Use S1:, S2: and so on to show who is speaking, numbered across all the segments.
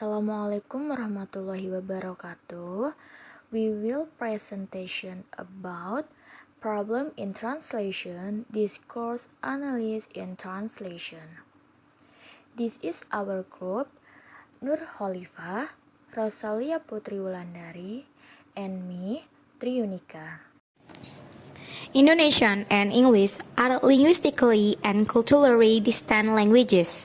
S1: Assalamualaikum warahmatullahi wabarakatuh. We will presentation about problem in translation, discourse analysis in translation. This is our group, Nur Kholifah, Roshalia Putri Wulandari, and me, Yunika.
S2: Indonesian and English are linguistically and culturally distant languages.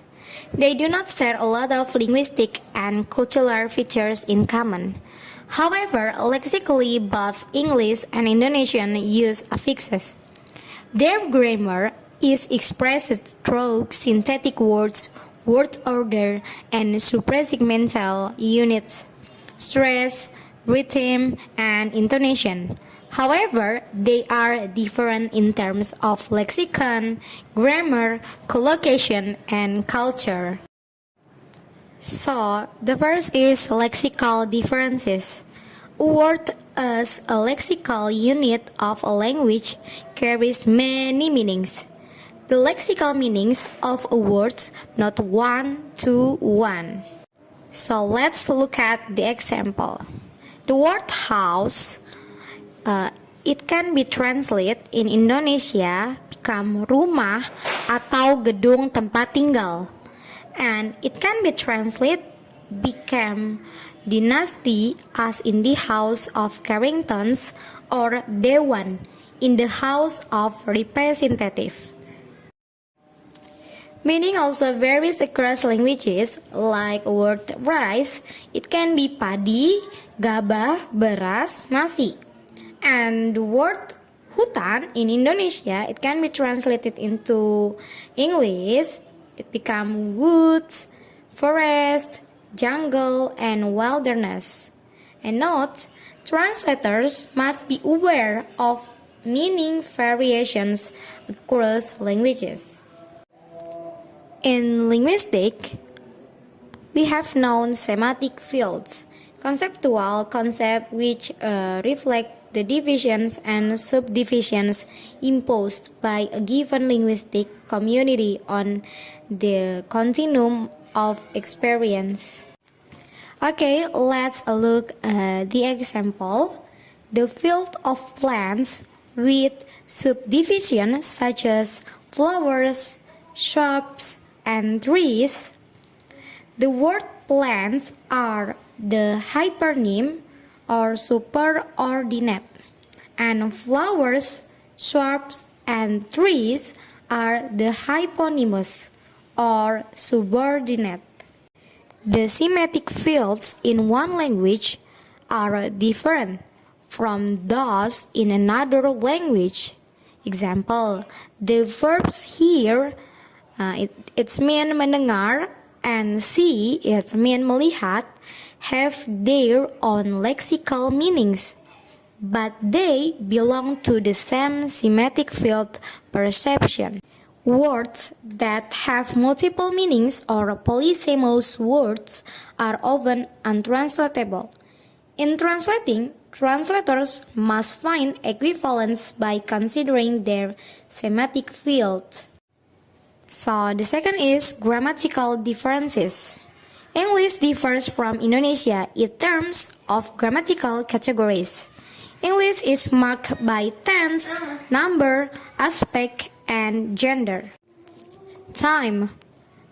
S2: They do not share a lot of linguistic and cultural features in common. However, lexically, both English and Indonesian use affixes. Their grammar is expressed through synthetic words, word order, and suprasegmental units, stress, rhythm, and intonation. However, they are different in terms of lexicon, grammar, collocation, and culture. So, the first is lexical differences. A word as a lexical unit of a language carries many meanings. The lexical meanings of a word not one to one. So, let's look at the example. The word house. It can be translated in Indonesia become rumah atau gedung tempat tinggal, and it can be translated become dynasty as in the House of Carringtons or Dewan in the House of Representatives. Meaning also varies across languages, like word rice, it can be padi, gabah, beras, nasi. And the word hutan in Indonesia, it can be translated into English, it become woods, forest, jungle, and wilderness. And note, translators must be aware of meaning variations across languages. In linguistics, we have known semantic fields, conceptual concepts which reflect the divisions and subdivisions imposed by a given linguistic community on the continuum of experience. Okay, let's look at the example. The field of plants with subdivisions such as flowers, shrubs, and trees. The word plants are the hypernym or superordinate, and flowers, shrubs, and trees are the hyponymous or subordinate. The semantic fields in one language are different from those in another language. Example, the verbs here, it's mean mendengar, and see, it mean melihat, have their own lexical meanings, but they belong to the same semantic field perception. Words that have multiple meanings or polysemous words are often untranslatable. In translating, translators must find equivalence by considering their semantic fields. So the second is grammatical differences. English differs from Indonesia in terms of grammatical categories. English is marked by tense, number, aspect, and gender. Time.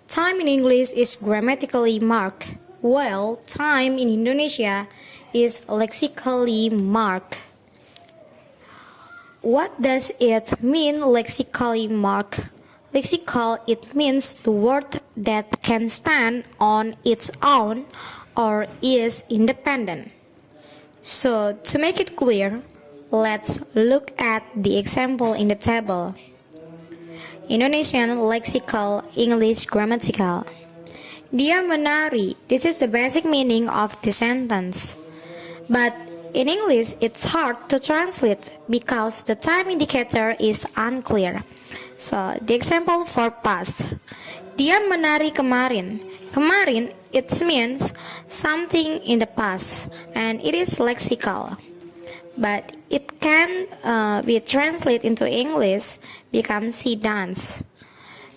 S2: Time in English is grammatically marked, while time in Indonesia is lexically marked. What does it mean lexically marked? Lexical, it means the word that can stand on its own or is independent. So, to make it clear, let's look at the example in the table. Indonesian lexical, English grammatical. Dia menari, this is the basic meaning of the sentence. But in English, it's hard to translate because the time indicator is unclear. So, the example for past. Dia menari kemarin. Kemarin, it means something in the past, and it is lexical. But it can be translated into English, become she danced,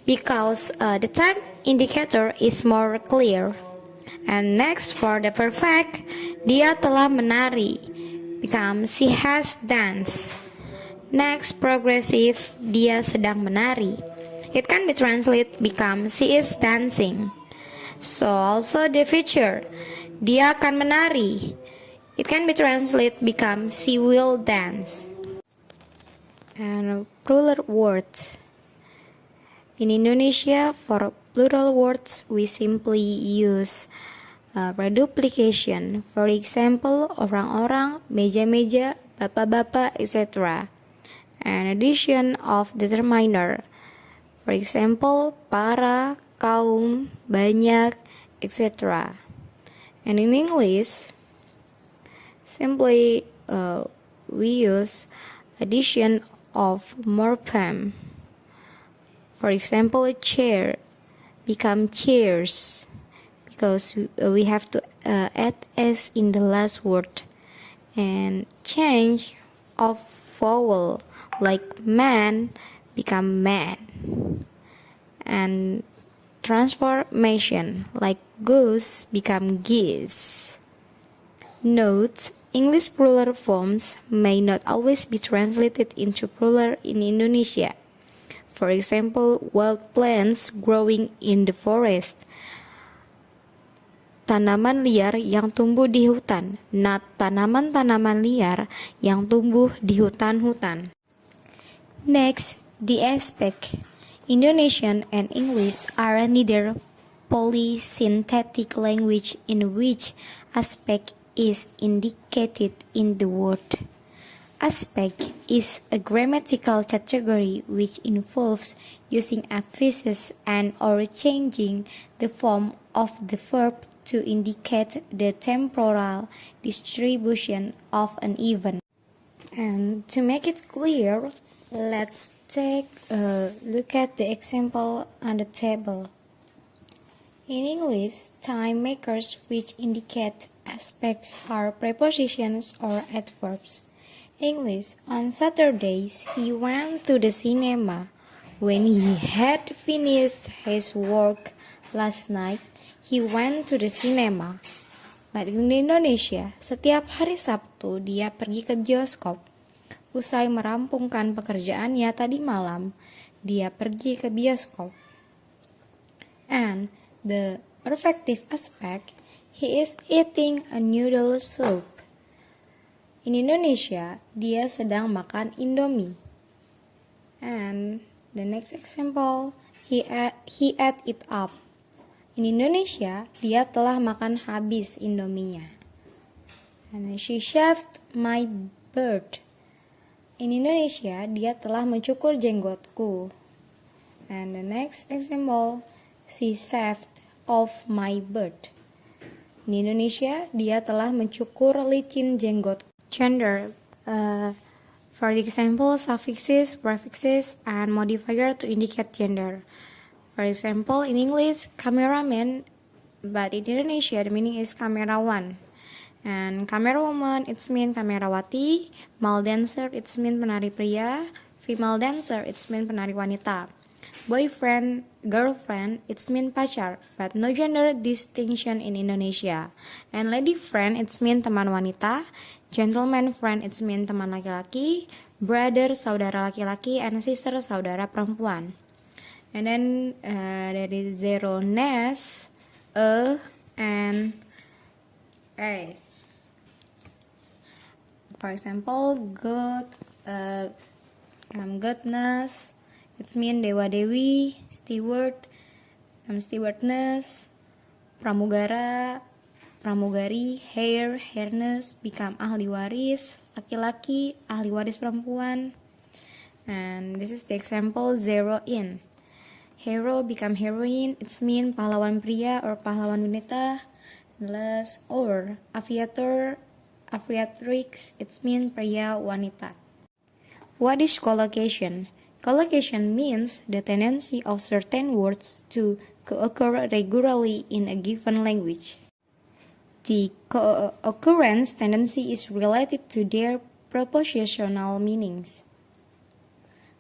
S2: because the time indicator is more clear. And next for the perfect, dia telah menari, become she has danced. Next progressive, dia sedang menari. It can be translated become she is dancing. So also the future, dia akan menari. It can be translated become she will dance. And plural words. In Indonesia, for plural words, we simply use reduplication. For example, orang-orang, meja-meja, bapak-bapak, etc. And addition of determiner. For example, para, kaum, banyak, etc. And in English, simply we use addition of morpheme. For example, a chair become chairs because we have to add s in the last word. And change of vowel like man become man. And transformation like goose become geese. Note, English plural forms may not always be translated into plural in Indonesia. For example, wild plants growing in the forest. Tanaman liar yang tumbuh di hutan. Not tanaman-tanaman liar yang tumbuh di hutan-hutan. Next, the aspect. Indonesian and English are neither polysynthetic language in which aspect is indicated in the word. Aspect is a grammatical category which involves using affixes and or changing the form of the verb to indicate the temporal distribution of an event. And to make it clear, let's take a look at the example on the table. In English, time makers which indicate aspects are prepositions or adverbs. English, on Saturdays he went to the cinema. When he had finished his work last night, he went to the cinema. But in Indonesia, setiap hari Sabtu dia pergi ke bioskop. Usai merampungkan pekerjaannya tadi malam, dia pergi ke bioskop. And the perfective aspect, he is eating a noodle soup. In Indonesia, dia sedang makan Indomie. And the next example, he ate it up. In Indonesia, dia telah makan habis Indominya. And she shaved my beard. In Indonesia, dia telah mencukur jenggotku. And the next example, she shaved off my beard. In Indonesia, dia telah mencukur licin jenggot. Gender, for example, suffixes, prefixes, and modifier to indicate gender. For example, in English, cameraman, but in Indonesia, the meaning is camerawan. And camera woman, it's mean kamerawati. Male dancer, it's mean penari pria. Female dancer, it's mean penari wanita. Boyfriend, girlfriend, it's mean pacar, but no gender distinction in Indonesia. And lady friend, it's mean teman wanita. Gentleman friend, it's mean teman laki-laki. Brother, saudara laki-laki. And sister, saudara perempuan. And then there is zero, ness, and a. For example, good, goodness, it's mean Dewa Dewi, steward, stewardness, pramugara, pramugari, hair, hairness, become ahli waris, laki-laki, ahli waris perempuan. And this is the example zero in. Hero become heroine, it's mean pahlawan pria or pahlawan wanita. Less or aviator, aviatrix, it's mean pria wanita. What is collocation? Collocation means the tendency of certain words to occur regularly in a given language. The co-occurrence tendency is related to their propositional meanings.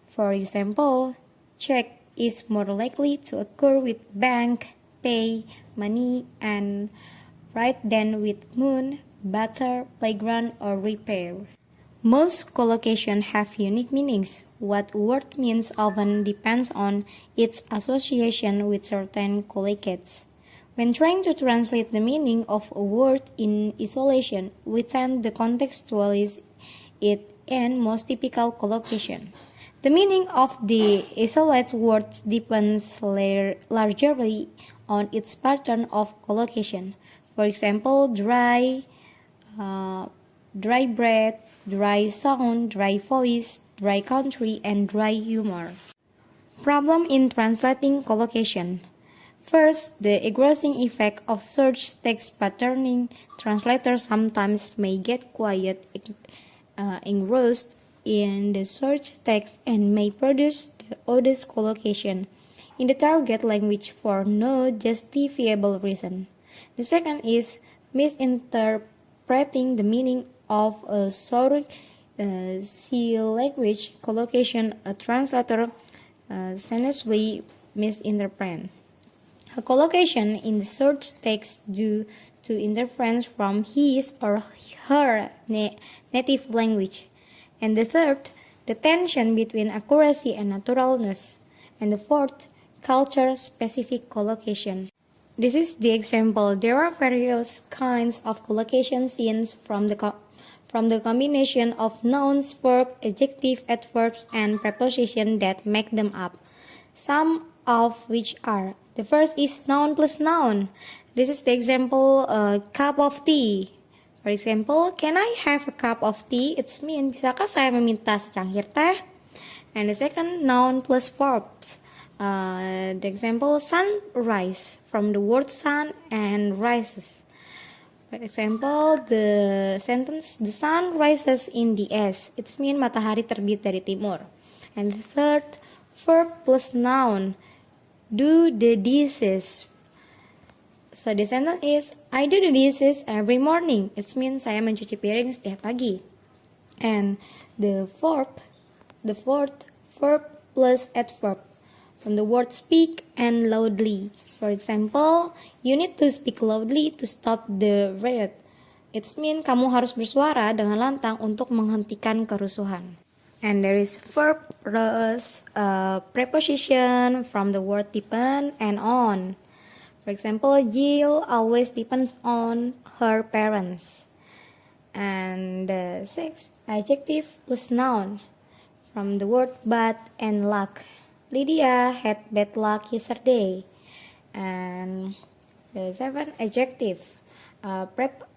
S2: For example, check is more likely to occur with bank, pay, money, and right than with moon, butter, playground, or repair. Most collocations have unique meanings. What a word means often depends on its association with certain collocates. When trying to translate the meaning of a word in isolation, we tend to contextualize it in most typical collocation. The meaning of the isolated word depends largely on its pattern of collocation. For example, dry bread, dry sound, dry voice, dry country, and dry humor. Problem in translating collocation. First, the engrossing effect of search text patterning. Translators sometimes may get engrossed in the search text and may produce the oddest collocation in the target language for no justifiable reason. The second is misinterpreting the meaning of a C language collocation. A translator senselessly misinterprets a collocation in the search text due to interference from his or her native language. And the third, the tension between accuracy and naturalness. And the fourth, culture-specific collocation. This is the example. There are various kinds of collocation scenes from the combination of nouns, verb, adjective, adverbs, and preposition that make them up. Some of which are: the first is noun plus noun. This is the example, cup of tea. For example, can I have a cup of tea? It's mean, bisakah saya meminta secangkir teh? And the second, noun plus verbs. The example, sunrise, from the word sun and rises. For example, the sentence, the sun rises in the east. It's mean matahari terbit dari timur. And the third, verb plus noun. Do the dishes. So the sentence is, I do the dishes every morning. It means saya mencuci piring setiap pagi. And the fourth, verb plus adverb. From the word speak and loudly. For example, you need to speak loudly to stop the riot. It means kamu harus bersuara dengan lantang untuk menghentikan kerusuhan. And there is verb plus preposition from the word depend and on. For example, Jill always depends on her parents. And the sixth, adjective plus noun from the word bad and luck. Lydia had bad luck yesterday. And the seventh, adjective.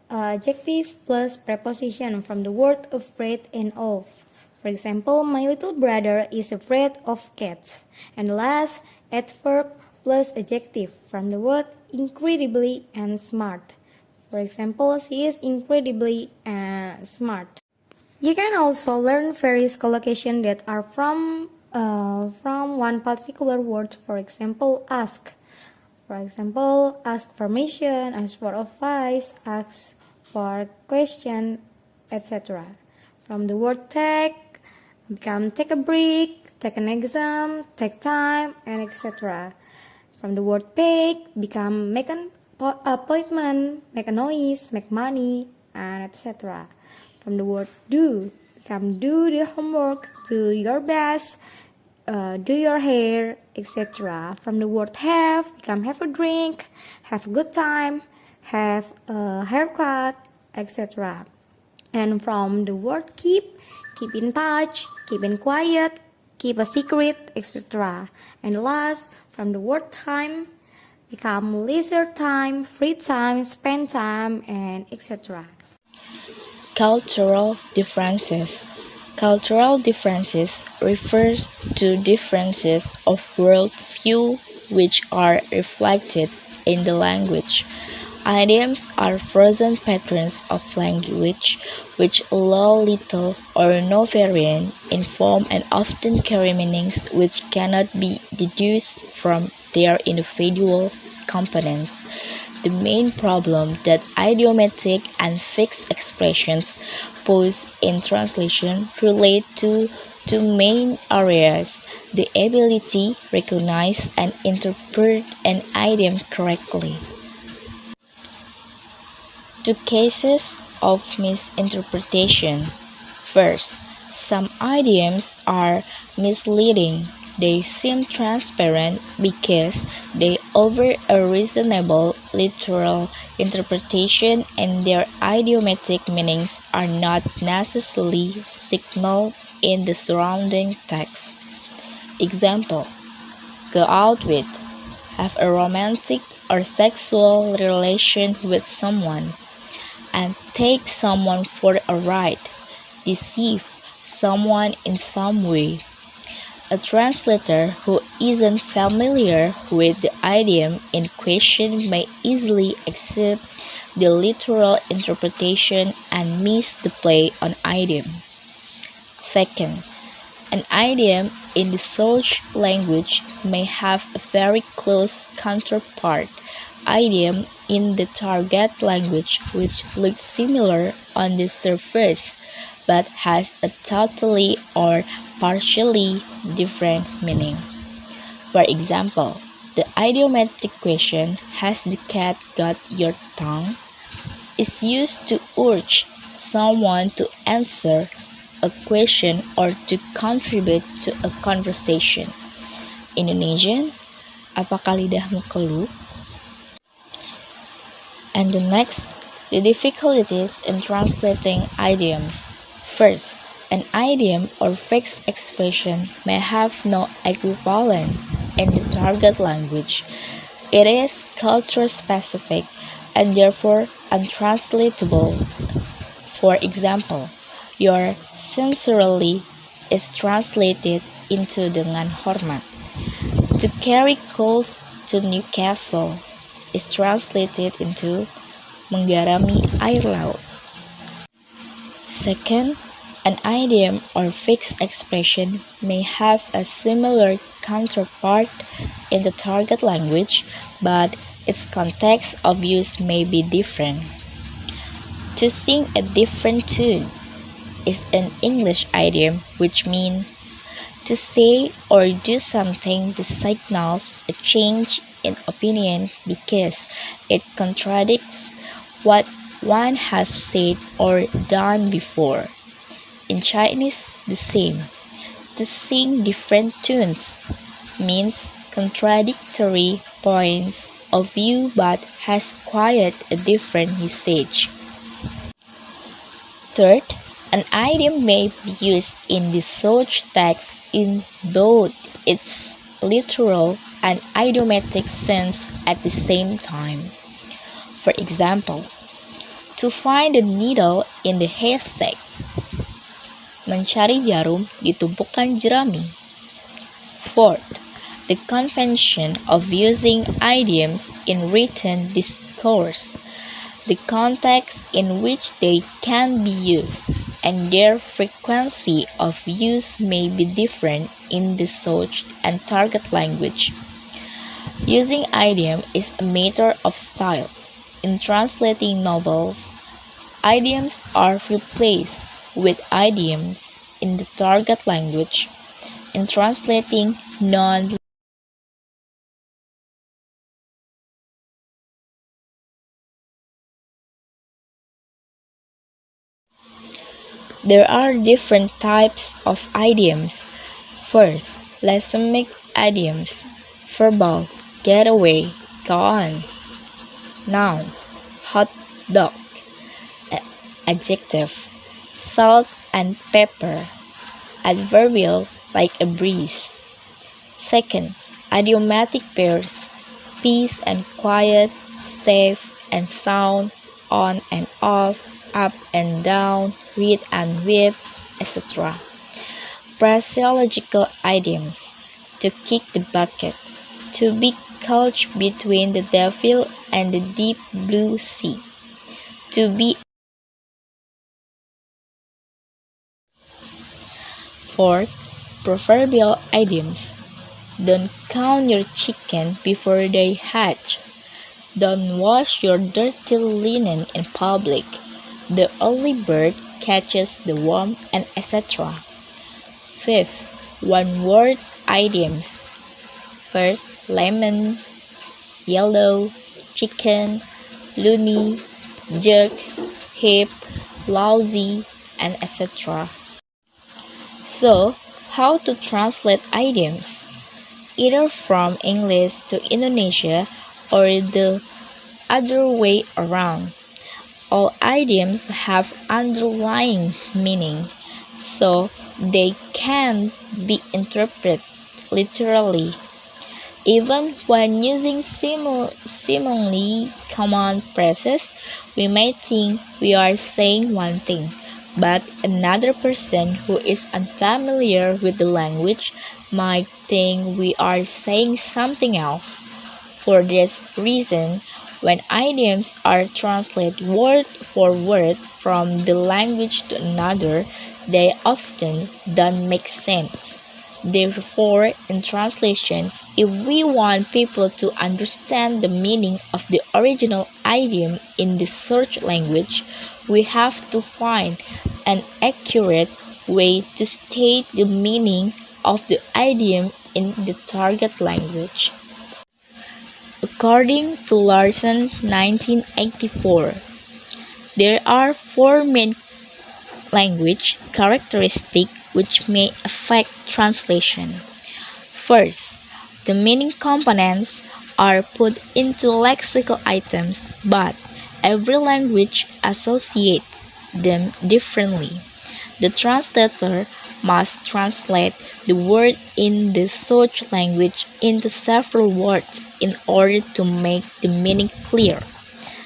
S2: Adjective plus preposition from the word afraid and of. For example, my little brother is afraid of cats. And the last, adverb plus adjective from the word incredibly and smart. For example, she is incredibly smart. You can also learn various collocations that are from one particular word. For example, ask. For example, ask permission, ask for advice, ask for question, etc. From the word take, become take a break, take an exam, take time, and etc. From the word bake, become make an appointment, make a noise, make money, and etc. From the word do, become do the homework, do your best, do your hair, etc. From the word have, become have a drink, have a good time, have a haircut, etc. And from the word keep in touch, keep in quiet, keep a secret, etc. And last, from the word time, become leisure time, free time, spend time, and etc.
S3: Cultural differences. Cultural differences refers to differences of worldview which are reflected in the language. Idioms are frozen patterns of language which allow little or no variation in form and often carry meanings which cannot be deduced from their individual components. The main problem that idiomatic and fixed expressions pose in translation relate to two main areas: the ability to recognize and interpret an idiom correctly. Two cases of misinterpretation. First, some idioms are misleading. They seem transparent because they offer a reasonable literal interpretation, and their idiomatic meanings are not necessarily signaled in the surrounding text. Example: go out with, have a romantic or sexual relation with someone, and take someone for a ride, deceive someone in some way. A translator who isn't familiar with the idiom in question may easily accept the literal interpretation and miss the play on idiom. Second, an idiom in the search language may have a very close counterpart idiom in the target language which looks similar on the surface but has a totally or partially different meaning. For example, the idiomatic question, "Has the cat got your tongue?" is used to urge someone to answer a question or to contribute to a conversation. Indonesian, apakah lidahmu keluh? And the next, the difficulties in translating idioms. First, an idiom or fixed expression may have no equivalent in the target language. It is culture-specific and therefore untranslatable. For example, your sincerely is translated into dengan hormat. To carry coals to Newcastle is translated into menggarami air laut. Second, an idiom or fixed expression may have a similar counterpart in the target language, but its context of use may be different. To sing a different tune is an English idiom which means to say or do something that signals a change in opinion because it contradicts what one has said or done before. In Chinese, the same. To sing different tunes means contradictory points of view but has quite a different usage. Third, an idiom may be used in the search text in both its literal and idiomatic sense at the same time. For example, to find the needle in the haystack, mencari jarum di tumpukan jerami. Fourth, the convention of using idioms in written discourse, the context in which they can be used, and their frequency of use may be different in the search and target language. Using idiom is a matter of style. In translating novels, idioms are replaced with idioms in the target language. In translating non There are different types of idioms. First, lexemic idioms. Verbal, get away, go on. Noun, hot dog. Adjective, salt and pepper. Adverbial, like a breeze. Second, idiomatic pairs. Peace and quiet, safe and sound, on and off, up and down, read and weep, etc. Phraseological idioms: to kick the bucket, to be couched between the devil and the deep blue sea, to be. Fourth, proverbial idioms: don't count your chicken before they hatch. Don't wash your dirty linen in public. The early bird catches the worm, and etc. Fifth, one-word idioms. First, lemon, yellow, chicken, loony, jerk, hip, lousy, and etc. So, how to translate idioms? Either from English to Indonesia or the other way around. All idioms have underlying meaning, so they can be interpreted literally. Even when using seemingly common phrases, we may think we are saying one thing, but another person who is unfamiliar with the language might think we are saying something else. For this reason, when idioms are translated word for word from the language to another, they often don't make sense. Therefore, in translation, if we want people to understand the meaning of the original idiom in the search language, we have to find an accurate way to state the meaning of the idiom in the target language. According to Larson 1984, there are four main language characteristics which may affect translation. First, the meaning components are put into lexical items, but every language associates them differently. The translator must translate the word in the search language into several words in order to make the meaning clear.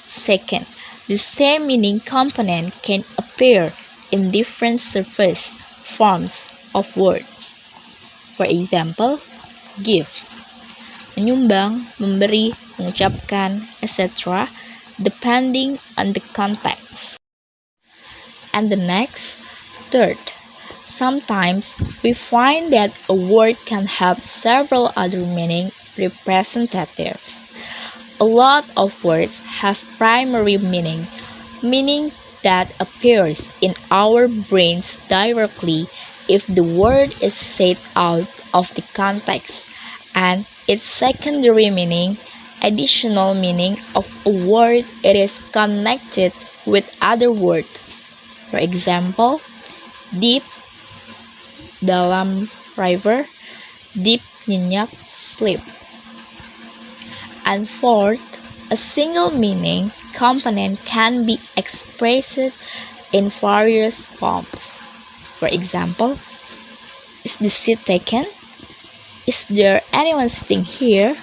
S3: Second, the same meaning component can appear in different surface forms of words. For example, give, menyumbang, memberi, mengucapkan, etc., depending on the context. And the next, third, sometimes we find that a word can have several other meaning representatives. A lot of words have primary meaning, meaning that appears in our brains directly if the word is said out of the context, and its secondary meaning, additional meaning of a word, it is connected with other words. For example, deep, dalam, river, deep, nyenyak, sleep. And fourth, a single meaning component can be expressed in various forms. For example, is the seat taken? Is there anyone sitting here?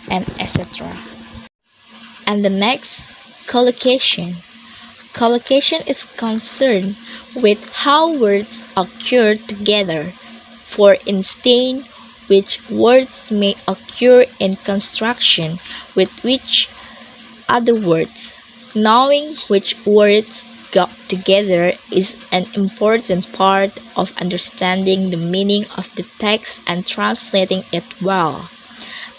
S3: And etc. And the next, collocation. Collocation is concerned with how words occur together. For instance, which words may occur in construction with which other words. Knowing which words go together is an important part of understanding the meaning of the text and translating it well.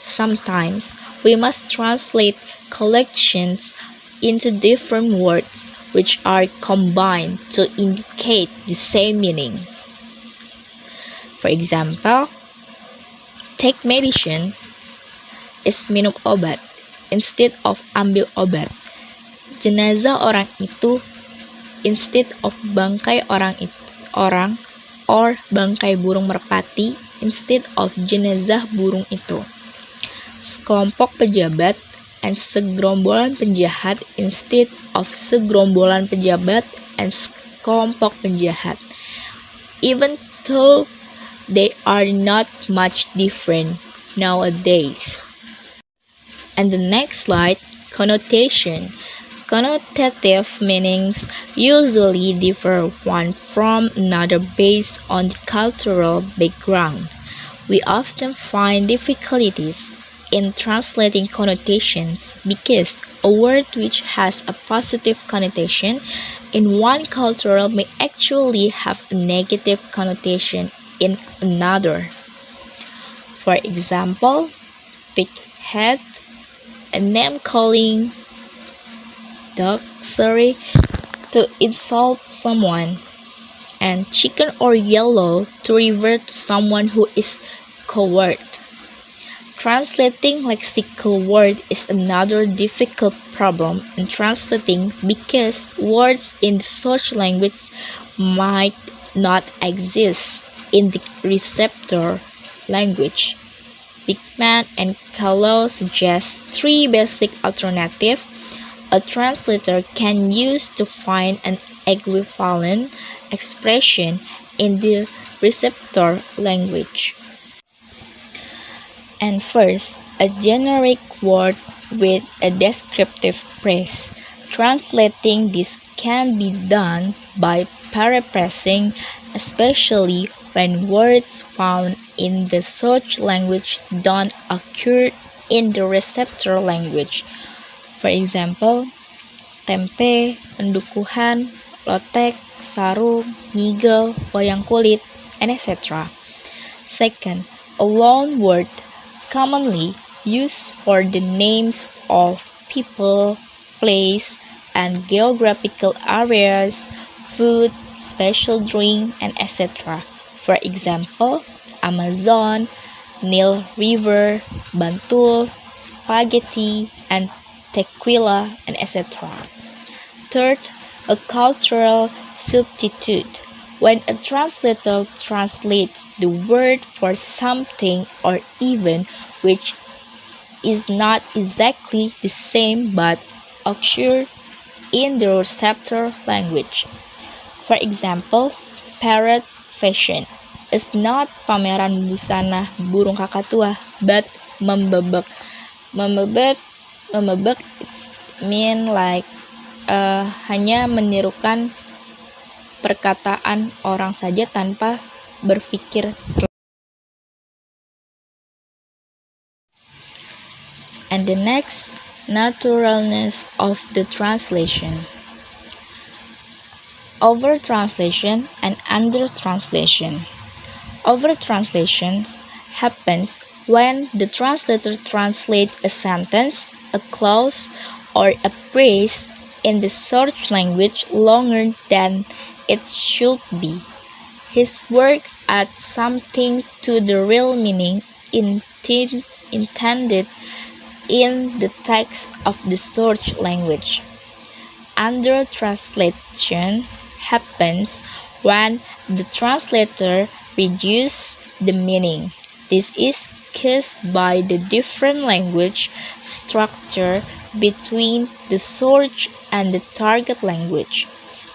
S3: Sometimes we must translate collections into different words which are combined to indicate the same meaning. For example, take medicine is minum obat instead of ambil obat. Jenazah orang itu instead of bangkai orang or bangkai burung merpati instead of jenazah burung itu. Sekelompok pejabat and segerombolan penjahat instead of segerombolan pejabat and sekelompok penjahat. Even though they are not much different nowadays. And the next slide, connotation. Connotative meanings usually differ one from another based on the cultural background. We often find difficulties in translating connotations because a word which has a positive connotation in one culture may actually have a negative connotation in another. For example, pighead, a name calling to insult someone, and chicken or yellow to refer to someone who is coward. Translating lexical words is another difficult problem in translating because words in such language might not exist in the receptor language. Bickman and Callow suggest three basic alternatives a translator can use to find an equivalent expression in the receptor language. And first, a generic word with a descriptive phrase. Translating this can be done by paraphrasing, especially when words found in the search language don't occur in the receptor language. For example, tempe, pendukuhan, lotek, sarung, ngigel, wayang kulit, and etc. Second, a loan word commonly used for the names of people, place, and geographical areas, food, special drink, and etc. For example, Amazon, Nile River, Bantul, spaghetti, and tequila, and etc. Third, a cultural substitute. When a translator translates the word for something or even which is not exactly the same but occurs in the receptor language. For example, parrot fashion is not pameran busana burung kakatua but membebek. Membebek it's mean like hanya menirukan perkataan orang saja tanpa berpikir. And the next, naturalness of the translation. Over-translation and under-translation. Over-translations happens when the translator translates a sentence, a clause, or a phrase in the search language longer than it should be. His work adds something to the real meaning intended in the text of the search language. Under translation happens when the translator reduces the meaning. This is caused by the different language structure between the source and the target language.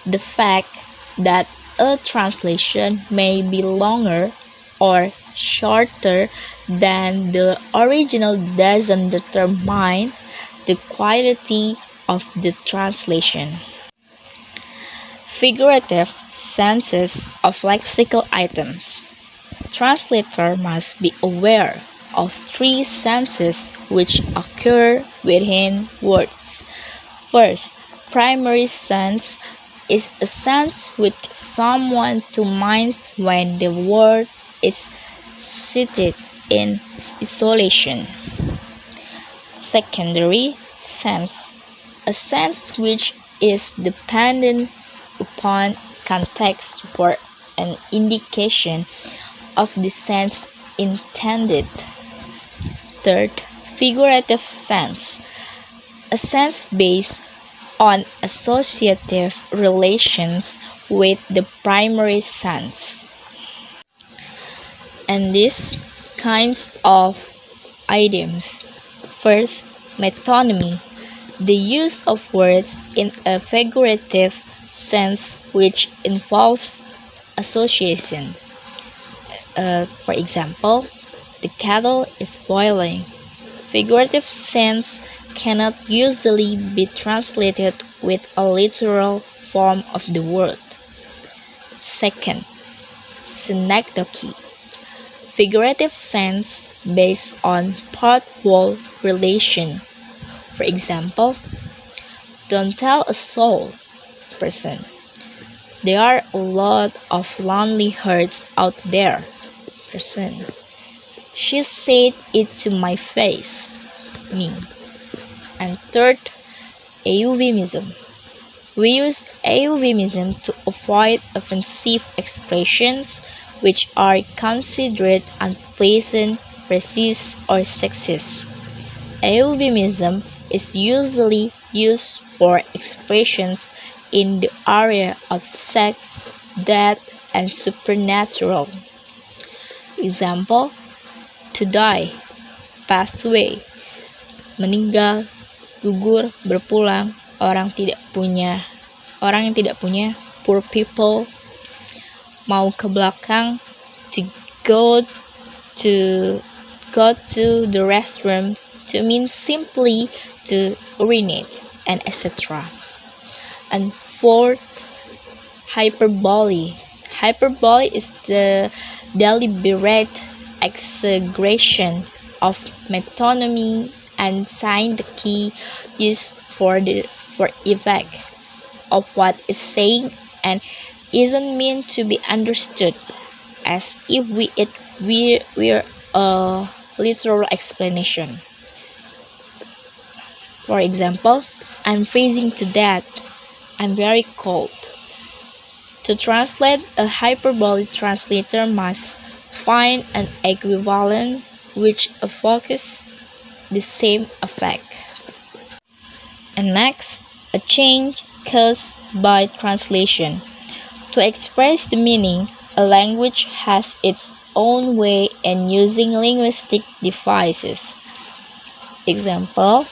S3: The fact that a translation may be longer or shorter than the original doesn't determine the quality of the translation. Figurative senses of lexical items. Translator must be aware of three senses which occur within words. First, primary sense is a sense which someone to mind when the word is cited in isolation. Secondary sense, a sense which is dependent upon context for an indication of the sense intended. Third, figurative sense, a sense based on associative relations with the primary sense. And these kinds of idioms. First, metonymy, the use of words in a figurative sense which involves association. For example, the kettle is boiling. Figurative sense cannot usually be translated with a literal form of the word. Second, synecdoche, figurative sense based on part-whole relation. For example, don't tell a soul person. There are a lot of lonely hearts out there. Person. She said it to my face. Me. And third, euphemism. We use euphemism to avoid offensive expressions which are considered unpleasant racist, or sexist. Euphemism is usually used for expressions in the area of sex, death, and supernatural. Example, to die, pass away, meninggal, gugur, berpulang, orang yang tidak punya, poor people, mau ke belakang, to go to the restroom, to mean simply to urinate, and etc. And fourth, hyperbole. Hyperbole is the deliberate exaggeration of metonymy and synecdoche used for effect of what is saying and isn't meant to be understood as if it were a literal explanation. For example, I'm freezing to death. I'm very cold. To translate, a hyperbolic translator must find an equivalent which evokes the same effect. And next, a change caused by translation. To express the meaning, a language has its own way in using linguistic devices. Example,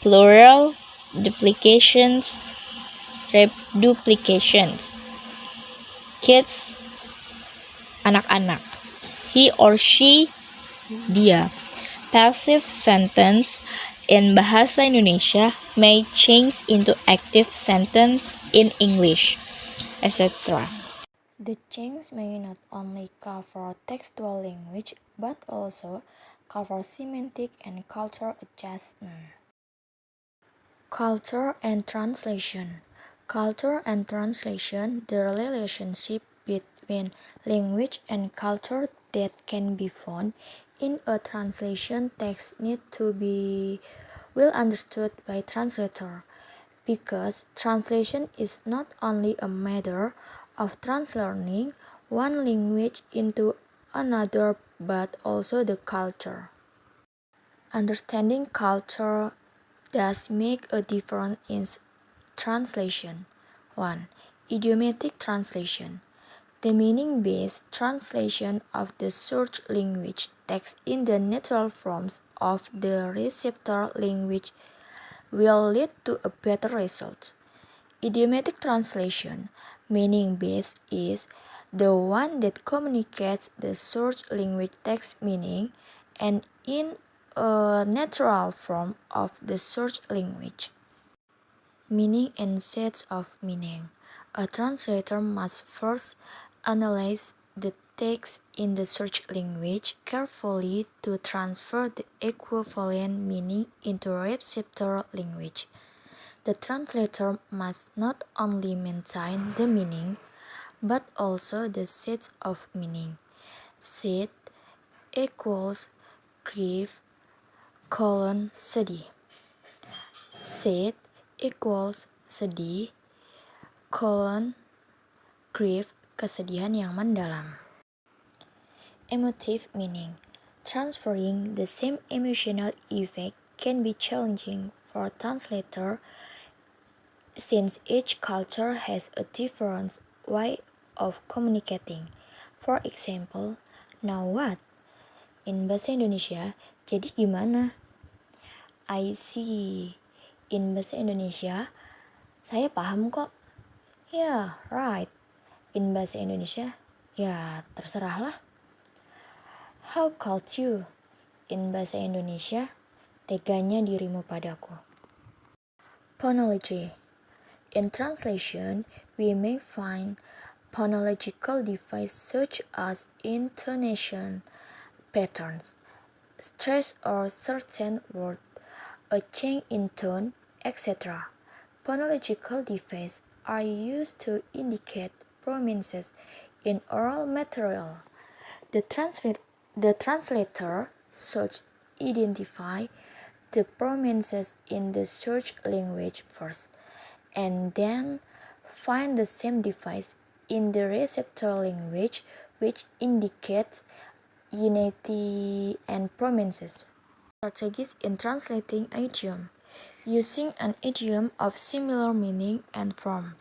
S3: plural, duplications, reduplications. Kids, anak-anak. He or she, dia. Passive sentence in bahasa Indonesia may change into active sentence in English, etc.
S1: The change may not only cover textual language but also cover semantic and cultural adjustment. Culture and translation. Culture and translation, the relationship between language and culture that can be found in a translation text need to be well understood by translator, because translation is not only a matter of translearning one language into another but also the culture. Understanding culture does make a difference in translation. 1. Idiomatic translation. The meaning-based translation of the search language text in the natural forms of the receptor language will lead to a better result. Idiomatic translation, meaning-based, is the one that communicates the search language text meaning and in a natural form of the search language. Meaning and sets of meaning. A translator must first analyze the text in the search language carefully to transfer the equivalent meaning into receptor language. The translator must not only maintain the meaning, but also the sets of meaning. Set equals grief, sedih. Sad equals sedih, grief, kesedihan yang mendalam. Emotive meaning. Transferring the same emotional effect can be challenging for a translator since each culture has a different way of communicating. For example, now what? In bahasa Indonesia, jadi gimana? I see. In bahasa Indonesia, saya paham kok. Ya, right. In bahasa Indonesia, ya terserahlah. How could you? In bahasa Indonesia, teganya dirimu padaku. Phonology. In translation, we may find phonological devices such as intonation patterns, stress or certain word, a change in tone, etc. Phonological devices are used to indicate prominences in oral material. The translator should identify the prominences in the search language first, and then find the same device in the receptor language which indicates unity and prominence. Strategies in translating idiom. Using an idiom of similar meaning and form.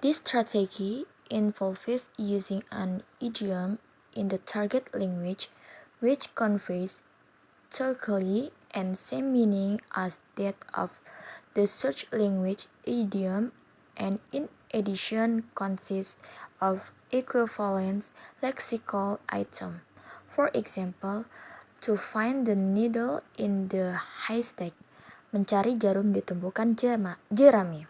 S1: This strategy involves using an idiom in the target language which conveys totally and same meaning as that of the search language idiom, and in addition consists of equivalent lexical items. For example, to find the needle in the haystack, mencari jarum di tumpukan jerami.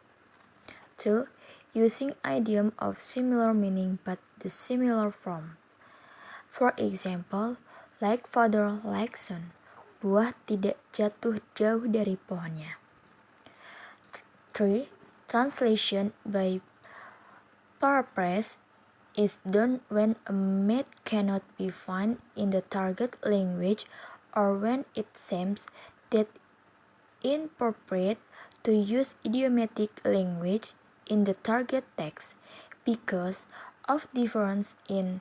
S1: 2. Using idiom of similar meaning but the similar form. For example, like father, like son. Buah tidak jatuh jauh dari pohonnya. 3. Translation by paraphrase is done when a mate cannot be found in the target language or when it seems that inappropriate to use idiomatic language in the target text because of difference in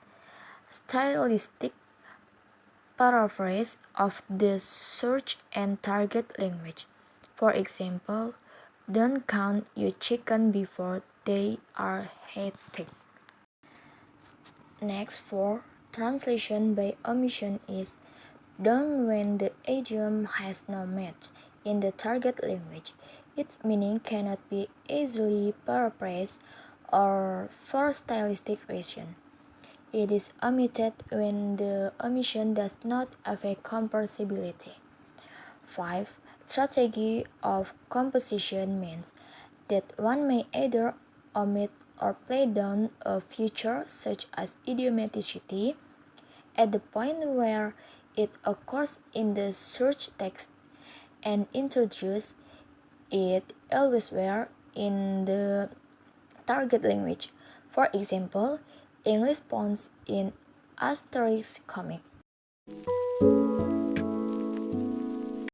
S1: stylistic paraphrase of the search and target language. For example, don't count your chicken before they are hatched. Next, 4. Translation by omission is done when the idiom has no match in the target language. Its meaning cannot be easily paraphrased or for stylistic reason. It is omitted when the omission does not affect comprehensibility. 5. Strategy of composition means that one may either omit or play down a feature such as idiomaticity at the point where it occurs in the search text and introduce it elsewhere in the target language. For example, English puns in Asterix comic.